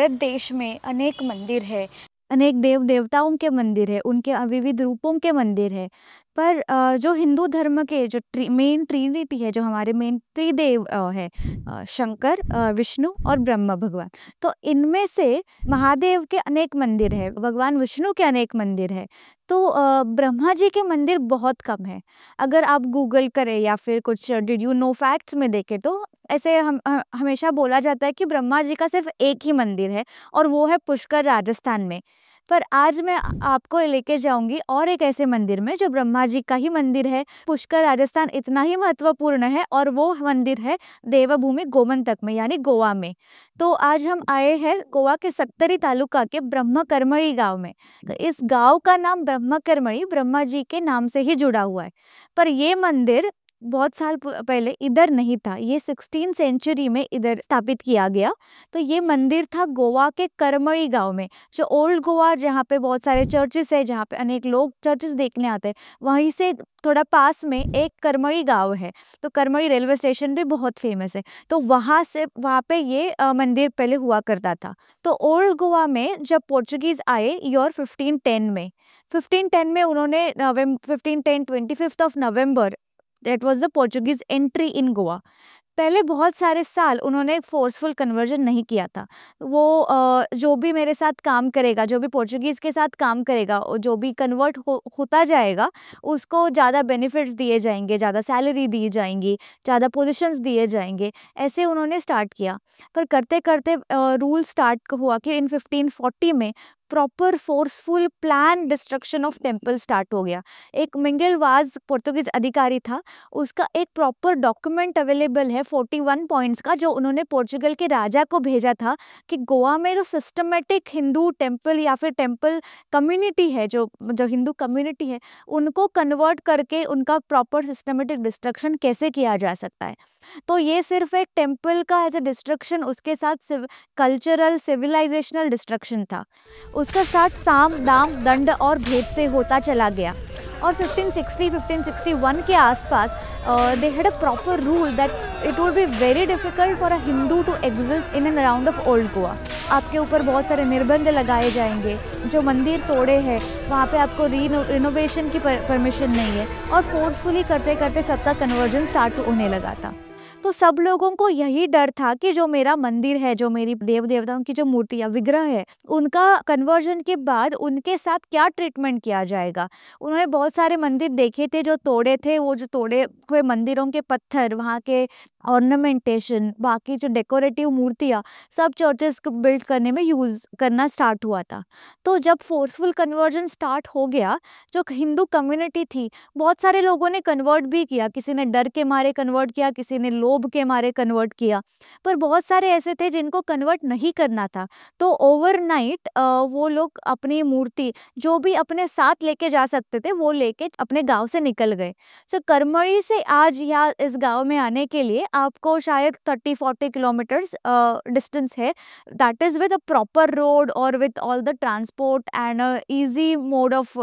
भारत देश में अनेक मंदिर है, अनेक देव-देवताओं के मंदिर है, उनके विविध रूपों के मंदिर है। पर जो हिंदू धर्म के जो मेन ट्रिनिटी है, जो हमारे मेन त्रिदेव है, शंकर, विष्णु और ब्रह्मा भगवान। तो इनमें से महादेव के अनेक मंदिर है, भगवान विष्णु के अनेक मंदिर है। तो ब्रह्मा जी के मंदिर बहुत कम है। अगर आप गूगल करें या फिर कुछ डिड यू नो फैक्ट्स में देखें तो ऐसे हमेशा बोला जाता है कि ब्रह्मा जी का सिर्फ एक ही मंदिर है और वो है पुष्कर राजस्थान में। पर आज मैं आपको लेके जाऊंगी और एक ऐसे मंदिर में जो ब्रह्मा जी का ही मंदिर है। पुष्कर राजस्थान इतना ही महत्वपूर्ण है और वो मंदिर है देवभूमि गोमंतक में, यानी गोवा में। तो आज हम आए हैं गोवा के सत्तरी तालुका के ब्रह्मकरमड़ी गांव में। तो इस गांव का नाम ब्रह्मकरमड़ी ब्रह्मा जी के नाम से ही जुड़ा हुआ है। पर ये मंदिर बहुत साल पहले इधर नहीं था, ये 16 सेंचुरी में इधर स्थापित किया गया। तो ये मंदिर था गोवा के करमड़ी गांव में, जो ओल्ड गोवा, जहाँ पे बहुत सारे चर्चेस है, जहाँ पे अनेक लोग चर्चेस देखने आते हैं। वहीं से थोड़ा पास में एक करमड़ी गांव है। तो करमड़ी रेलवे स्टेशन भी बहुत फेमस है। तो वहाँ पे ये मंदिर पहले हुआ करता था। तो ओल्ड गोवा में जब पोर्चुगीज आए ईयर 1510 में उन्होंने 1510 25 of November, that was the Portuguese entry in Goa. पहले बहुत सारे साल उन्होंने फोर्सफुल कन्वर्जन नहीं किया था। वो जो भी मेरे साथ काम करेगा, जो भी पोर्चुगीज़ के साथ काम करेगा, जो भी कन्वर्ट होता जाएगा, उसको ज़्यादा बेनिफिट्स दिए जाएंगे, ज़्यादा सैलरी दी जाएंगी, ज़्यादा पोजीशंस दिए जाएंगे, ऐसे उन्होंने स्टार्ट किया। पर करते करते रूल स्टार्ट हुआ कि इन 1540 में proper forceful plan destruction of temple start हो गया। एक मिंगेल वाज पोर्तुगीज अधिकारी था, उसका एक प्रॉपर डॉक्यूमेंट अवेलेबल है 41 पॉइंट्स का, जो उन्होंने पोर्चुगल के राजा को भेजा था कि गोवा में जो सिस्टमेटिक हिंदू टेम्पल या फिर टेम्पल कम्युनिटी है, जो जो हिंदू कम्युनिटी है, उनको कन्वर्ट करके उनका प्रॉपर सिस्टमेटिक डिस्ट्रक्शन कैसे किया जा सकता है। तो ये सिर्फ एक टेम्पल का एज ए डिस्ट्रक्शन, उसके साथ कल्चरल सिविलाइजेशनल डिस्ट्रक्शन था। उसका स्टार्ट साम दाम दंड और भेद से होता चला गया। और 1560-1561 के आसपास they had a proper rule that it would be very difficult for a Hindu to exist in and around of old Goa. आपके ऊपर बहुत सारे निर्बंध लगाए जाएंगे। जो मंदिर तोड़े हैं वहाँ पे आपको रिनोवेशन की परमिशन नहीं है। और फोर्सफुली करते करते सबका कन्वर्जन स्टार्ट होने लगा था। तो सब लोगों को यही डर था कि जो मेरा मंदिर है, जो मेरी देव देवताओं की जो मूर्ति या विग्रह है, उनका कन्वर्जन के बाद उनके साथ क्या ट्रीटमेंट किया जाएगा। उन्होंने बहुत सारे मंदिर देखे थे जो तोड़े थे। वो जो तोड़े हुए मंदिरों के पत्थर, वहाँ के ऑर्नामेंटेशन, बाकी जो डेकोरेटिव मूर्तियाँ, सब चर्चेस को बिल्ड करने में यूज़ करना स्टार्ट हुआ था। तो जब फोर्सफुल कन्वर्जन स्टार्ट हो गया, जो हिंदू कम्युनिटी थी, बहुत सारे लोगों ने कन्वर्ट भी किया। किसी ने डर के मारे कन्वर्ट किया, किसी ने लोभ के मारे कन्वर्ट किया। पर बहुत सारे ऐसे थे जिनको कन्वर्ट नहीं करना था। तो ओवरनाइट वो लोग अपनी मूर्ति जो भी अपने साथ लेके जा सकते थे, वो लेके अपने गांव से निकल गए। सो करमड़ी से आज या इस गांव में आने के लिए आपको शायद 30-40 किलोमीटर्स डिस्टेंस है। That is with a proper road और with all the transport and easy mode of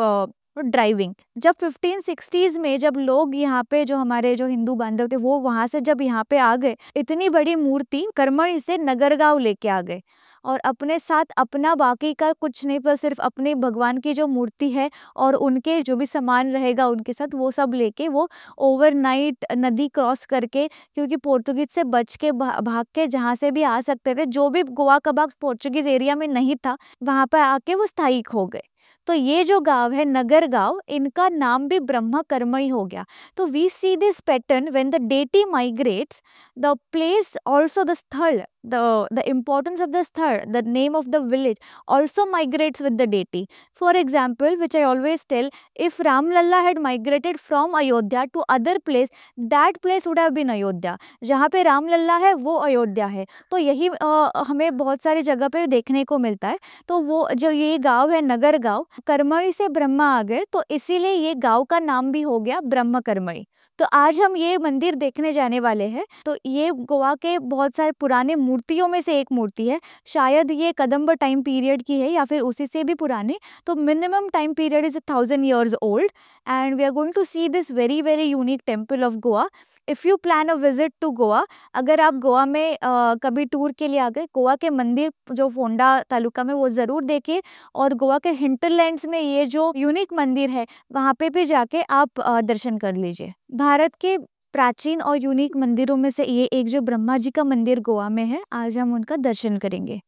driving. जब 1560s में जब लोग यहाँ पे, जो हमारे जो हिंदू बांधव थे, वो वहाँ से जब यहाँ पे आ गए, इतनी बड़ी मूर्ति करमड़ी से नगरगांव लेके आ गए और अपने साथ अपना बाकी का कुछ नहीं, पर सिर्फ अपने भगवान की जो मूर्ति है और उनके जो भी सामान रहेगा उनके साथ, वो सब लेके वो ओवरनाइट नदी क्रॉस करके, क्योंकि पोर्तुगीज से बच के भाग के जहाँ से भी आ सकते थे, जो भी गोवा का भाग पोर्चुगीज एरिया में नहीं था, वहाँ पर आके वो स्थायिक हो गए। तो ये जो गांव है नगर गांव, इनका नाम भी ब्रह्मकरमड़ी हो गया। तो we see this pattern when the deity migrates, the place also, the स्थल, the importance of the sthar, the name of the village also migrates with the deity. For example, which I always tell, if Ram Lalla had migrated from Ayodhya to other place, that place would have been Ayodhya. जहाँ पे राम लल्ला है वो अयोध्या है। तो यही हमें बहुत सारी जगह पे देखने को मिलता है। तो वो जो ये गांव है नगर गांव, करमड़ी से ब्रह्मा आ गए, तो इसीलिए ये गांव का नाम भी हो गया ब्रह्मकरमड़ी। तो आज हम ये मंदिर देखने जाने वाले हैं। तो ये गोवा के बहुत सारे पुराने मूर्तियों में से एक मूर्ति है। शायद ये कदम्ब टाइम पीरियड की है या फिर उसी से भी पुरानी। तो minimum time period is 1000 years old and we are going to see this very very unique temple of Goa. If you plan a visit to Goa, अगर आप गोवा में कभी टूर के लिए आ गए, गोवा के मंदिर जो फोंडा तालुका में वो ज़रूर देखिए, और गोवा के हिंटरलैंड्स में ये जो यूनिक मंदिर है वहाँ पे भी जाके आप दर्शन कर लीजिए। भारत के प्राचीन और यूनिक मंदिरों में से ये एक जो ब्रह्मा जी का मंदिर गोवा में है, आज हम उनका दर्शन करेंगे।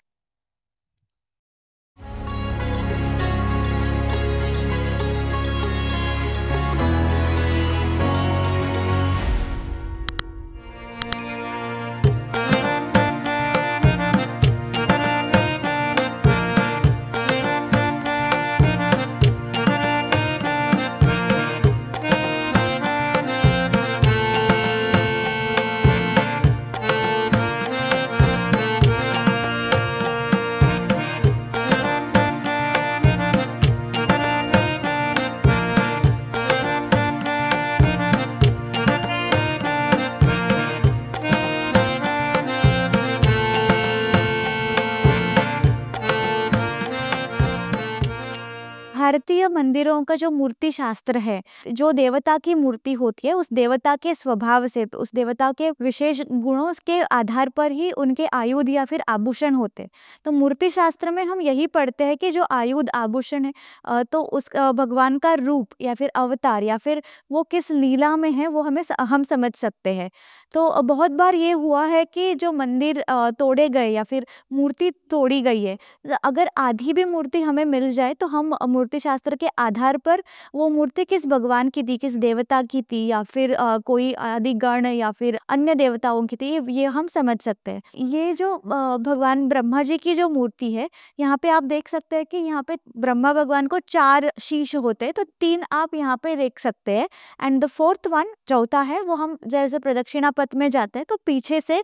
भारतीय मंदिरों का जो मूर्ति शास्त्र है, जो देवता की मूर्ति होती है उस देवता के स्वभाव से, तो उस देवता के विशेष गुणों के आधार पर ही उनके आयुध या फिर आभूषण होते हैं। तो मूर्ति शास्त्र में हम यही पढ़ते हैं कि जो आयुध आभूषण है तो उस भगवान का रूप या फिर अवतार या फिर वो किस लीला में है वो हम समझ सकते हैं। तो बहुत बार ये हुआ है कि जो मंदिर तोड़े गए या फिर मूर्ति तोड़ी गई है, अगर आधी भी मूर्ति हमें मिल जाए तो हम मूर्ति शास्त्र के आधार पर वो मूर्ति किस भगवान की थी, किस देवता की थी, या फिर कोई आदि गण या फिर अन्य देवताओं की थी, ये हम समझ सकते हैं। ये जो भगवान ब्रह्मा जी की जो मूर्ति है, यहाँ पे आप देख सकते हैं कि यहाँ पे ब्रह्मा भगवान को 4 शीश होते हैं, तो 3 आप यहाँ पे देख सकते हैं। एंड द फोर्थ वन, चौथा है, वो हम जैसे प्रदक्षिणा पथ में जाते हैं तो पीछे से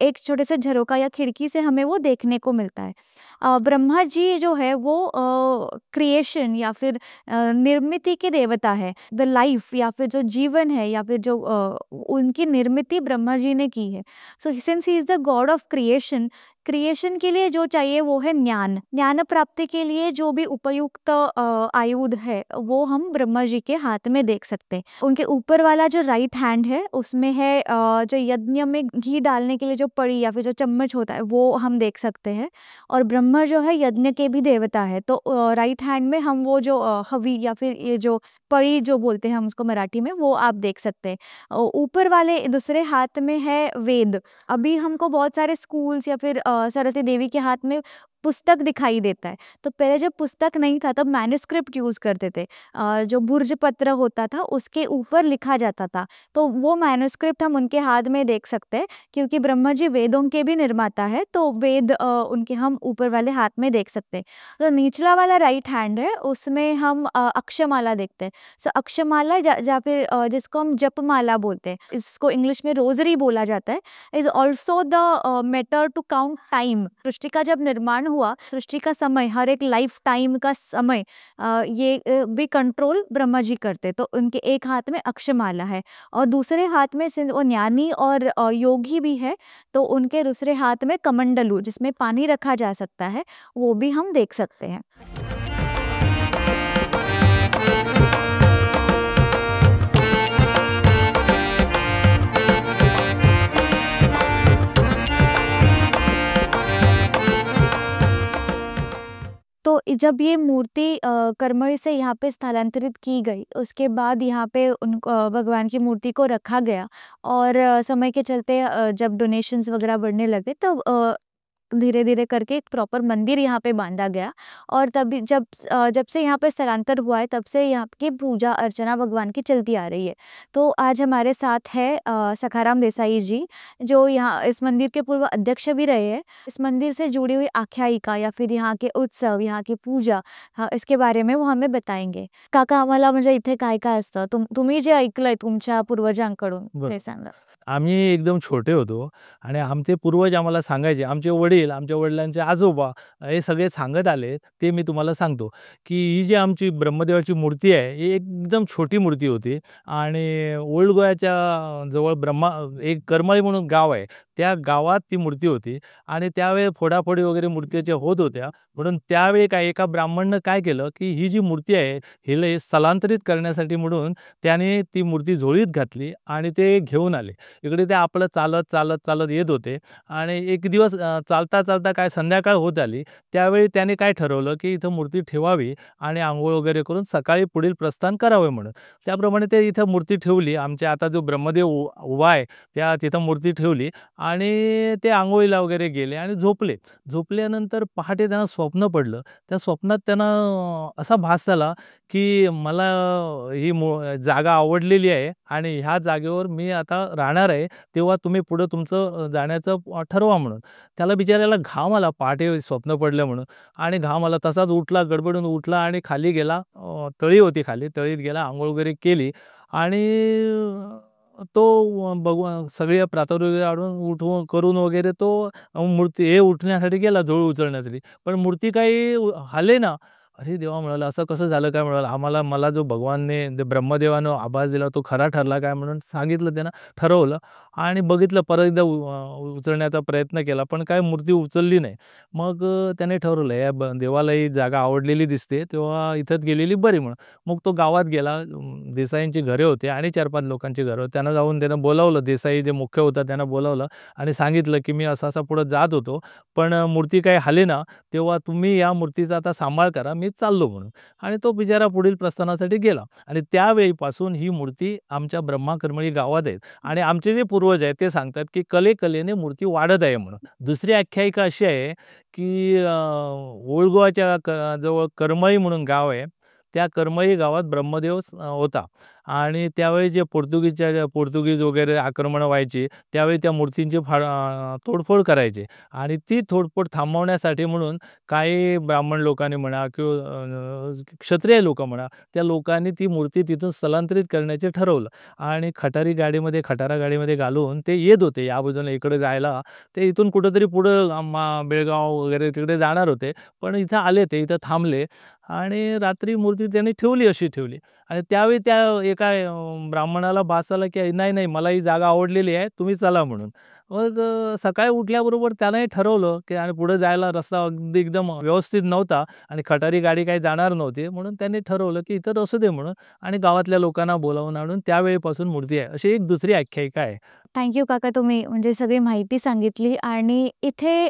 एक छोटे से झरोका या खिड़की से हमें वो देखने को मिलता है। ब्रह्मा जी जो है वो क्रिएशन या फिर निर्मिति के देवता है। द लाइफ या फिर जो जीवन है या फिर जो उनकी निर्मिति ब्रह्मा जी ने की है। So since he is the God of creation, creation के लिए जो चाहिए वो है ज्ञान। ज्ञान प्राप्ति के लिए जो भी उपयुक्त आयुध है वो हम ब्रह्मा जी के हाथ में देख सकते हैं। उनके ऊपर वाला जो राइट हैंड है उसमें है जो यज्ञ में घी डालने के लिए जो पड़ी या फिर जो चम्मच होता है वो हम देख सकते हैं। और ब्रह्मा जो है यज्ञ के भी देवता है, तो राइट हैंड में हम वो जो हवी या फिर ये जो पड़ी जो बोलते हैं हम उसको मराठी में, वो आप देख सकते हैं। ऊपर वाले दूसरे हाथ में है वेद। अभी हमको बहुत सारे स्कूल्स या फिर सरस्वती देवी के हाथ में पुस्तक दिखाई देता है, तो पहले जब पुस्तक नहीं था तब मैन्युस्क्रिप्ट यूज करते थे। जो भुर्ज पत्र होता था उसके ऊपर लिखा जाता था, तो वो मैन्युस्क्रिप्ट हम उनके हाथ में देख सकते हैं। क्योंकि ब्रह्मा जी वेदों के भी निर्माता है, तो वेद उनके हम ऊपर वाले हाथ में देख सकते हैं। तो निचला वाला राइट हैंड है, उसमें हम अक्षमाला देखते हैं। सो अक्षमाला या फिर जिसको हम जपमाला बोलते हैं, इसको इंग्लिश में रोजरी बोला जाता है, is also the method to count time. सृष्टि का जब निर्माण हुआ, सृष्टि का समय, हर एक लाइफ टाइम का समय ये भी कंट्रोल ब्रह्मा जी करते। तो उनके एक हाथ में अक्षमाला है और दूसरे हाथ में वो ज्ञानी और योगी भी है, तो उनके दूसरे हाथ में कमंडलू जिसमें पानी रखा जा सकता है, वो भी हम देख सकते हैं। तो जब ये मूर्ति करमड़ी से यहाँ पे स्थलांतरित की गई, उसके बाद यहाँ पे भगवान की मूर्ति को रखा गया। और समय के चलते जब डोनेशंस वगैरह बढ़ने लगे तब धीरे धीरे करके एक प्रॉपर मंदिर यहाँ पे बांधा गया। और तभी जब से यहाँ पे स्थलांतर हुआ है तब से यहाँ की पूजा अर्चना भगवान की चलती आ रही है। तो आज हमारे साथ है सखाराम देसाई जी, जो यहाँ इस मंदिर के पूर्व अध्यक्ष भी रहे हैं। इस मंदिर से जुड़ी हुई आख्यायिका या फिर यहाँ के उत्सव, यहाँ की पूजा, इसके बारे में वो हमें बताएंगे। काका, आम्हाला म्हणजे इथे काय काय असतं, तुम्ही जे ऐकलंय तुमच्या पूर्वजांकडून ते सांगा। आम्ही एकदम छोटे होतो आणि आमचे पूर्वज आम्हाला सांगायचे, आमचे वडील, आमच्या वडिलांचे आजोबा हे सगळे सांगत आले, ते मी तुम्हाला सांगतो, की ही जी आमची ब्रह्मदेवाची मूर्ती आहे, ही एकदम छोटी मूर्ती होती आणि ओल्ड गोव्याच्या जवळ एक करमाळी म्हणून गाव आहे, त्या गावात ती मूर्ती होती आणि त्यावेळी फोडाफोडी वगैरे मूर्तीच्या होत होत्या. म्हणून त्यावेळी एका ब्राह्मणानं काय केलं, की ही जी मूर्ती आहे, हिला स्थलांतरित करण्यासाठी म्हणून त्याने ती मूर्ती झोळीत घातली आणि ते घेऊन आले. इकडे ते आपलं चालत, चालत, चालत येत होते आणि एक दिवस चालता, चालता काय संध्याकाळ होत आली. त्यावेळी त्याने काय ठरवलं, की इथं मूर्ती ठेवावी आणि अंघोळ वगैरे करून सकाळी पुढील प्रस्थान करावे म्हणून. त्याप्रमाणे ते इथं मूर्ती ठेवली. आमच्या आता जो ब्रह्मदेव उभा आहे, त्या तिथं मूर्ती ठेवली आणि ते अंघोळीला वगैरे गेले आणि झोपले. झोपल्यानंतर पहाटे त्यांना स्वप्न पडलं. त्या स्वप्नात त्यांना असा भास झाला, की मला ही जागा आवडलेली आहे आणि ह्या जागेवर मी आता राहणार आहे. तेव्हा तुम्ही पुढं तुमचं जाण्याचं ठरवा म्हणून. त्याला बिचाऱ्याला घाम आला पहाटे स्वप्न पडलं म्हणून आणि घाम आला. तसाच उठला, गडबडून उठला आणि खाली गेला. तळी होती खाली, तळीत गेला, अंघोळ वगैरे केली आणि तो सगळे प्रातःवगैरे काढून उठवून करून वगैरे तो उठण्यासाठी गेला झोळ उचलण्यासाठी. पण मूर्ती काही हालेना. अरे देवा! म्हणाला असं कसं झालं काय म्हणाला. मला जो भगवानने ब्रह्मदेवानं आभास दिला तो खरा ठरला काय म्हणून सांगितलं त्यानं, ठरवलं आणि बघितलं परत एकदा उचलण्याचा प्रयत्न केला, पण काय मूर्ती उचलली नाही. मग त्याने ठरवलं या देवाला ही जागा आवडलेली दिसते, तेव्हा इथंच गेलेली बरी म्हणून. मग तो गावात गेला. देसाईंची घरे होते आणि 4-5 लोकांची घरं होती. त्यांना जाऊन त्यानं बोलावलं. देसाई जे मुख्य होता त्यांना बोलावलं आणि सांगितलं, की मी असा-असा पुढे जात होतो, पण मूर्ती काही हालेना. तेव्हा तुम्ही या मूर्तीचा आता सांभाळ करा, मी चाललो म्हणून. आणि तो बिचारा पुढील प्रस्थानासाठी गेला आणि त्यावेळीपासून ही मूर्ती आमच्या ब्रह्माकरमळी गावात आहे आणि आमचे जे पूर्वज आहेत ते सांगतात, की कलेकलेने मूर्ती वाढत आहे म्हणून. दुसरी आख्यायिका अशी आहे, की ओल्ड गोवाच्या जवळ करमळी म्हणून गाव आहे. त्या करमळी गावात ब्रह्मदेव होता आणि त्यावेळी जे पोर्तुगीज वगैरे आक्रमणं व्हायची, त्यावेळी त्या मूर्तींची तोडफोड करायचे आणि ती तोडफोड थांबवण्यासाठी म्हणून काही ब्राह्मण लोकांनी म्हणा किंवा क्षत्रिय लोकं म्हणा, त्या लोकांनी ती मूर्ती तिथून स्थलांतरित करण्याचे ठरवलं आणि खटारा गाडीमध्ये घालून ते येत होते या बाजूने इकडे जायला. ते इथून कुठेतरी पुढं बेळगाव वगैरे तिकडे जाणार होते. पण इथं आले ते, इथं थांबले आणि रात्री मूर्ती त्यांनी ठेवली अशी ठेवली आणि त्यावेळी त्या एका ब्राह्मणाला भास आला, की नाही, नाही मला ही जागा आवडलेली आहे, तुम्ही चला म्हणून. मग सकाळी उठल्याबरोबर त्यानंही ठरवलं, की आणि पुढे जायला रस्ता अगदी एकदम व्यवस्थित नव्हता आणि खटारी गाडी काही जाणार नव्हती. म्हणून त्यांनी ठरवलं, की इथं असू दे म्हणून आणि गावातल्या लोकांना बोलावून आणून त्यावेळीपासून मूर्ती आहे. अशी एक दुसरी आख्यायिका आहे. थँक यू काका, तुम्ही म्हणजे सगळी माहिती सांगितली. आणि इथे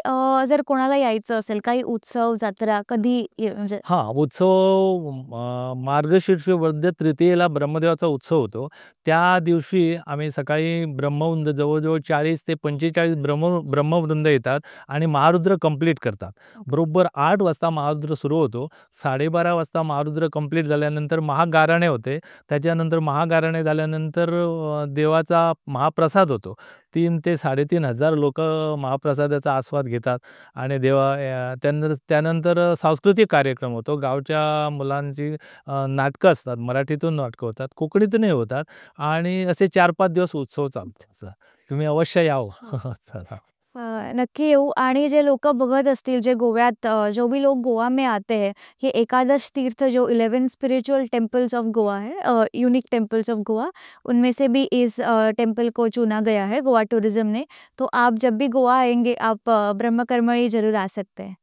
जर कोणाला यायचं असेल, काही उत्सव, जत्रा कधी म्हणजे हां, उत्सव मार्गशीर्ष वद्य तृतीयेला ब्रह्मदेवाचा उत्सव होतो. त्या दिवशी आम्ही सकाळी ब्रह्मवृंद जवळ-जवळ 40 ते 45 ब्रह्मवृंद येतात आणि महारुद्र कंप्लीट करतात. बरोबर 8 वाजता महारुद्र सुरू होतो. 12:30 वाजता महारुद्र कंप्लीट झाल्यानंतर महागारणे होते. त्याच्यानंतर महागारणे झाल्यानंतर देवाचा महाप्रसाद होतो. 3 ते 3,500 लोकं महाप्रसादाचा आस्वाद घेतात आणि त्यानंतर सांस्कृतिक कार्यक्रम होतो. गावच्या मुलांची नाटकं असतात. मराठीतून नाटकं होतात, कोकणीतूनही होतात आणि असे 4-5 दिवस उत्सव चालतो. तुम्ही अवश्य यावं. चला. नक्की येऊ. आणि जे लोकं बघत असतील, जे गोव्यात जो भी लोग गोवा में आते हैं, ये एकादश तीर्थ जो 11 स्पिरिचुअल टेम्पल्स ऑफ गोवा है, यूनिक टेम्पल्स ऑफ गोवा, उनमें से भी इस टेम्पल को चुना गया है गोवा टूरिज्म ने। तो आप जब भी गोवा आएंगे, आप ब्रह्मकरमणी ज़रूर आ सकते हैं।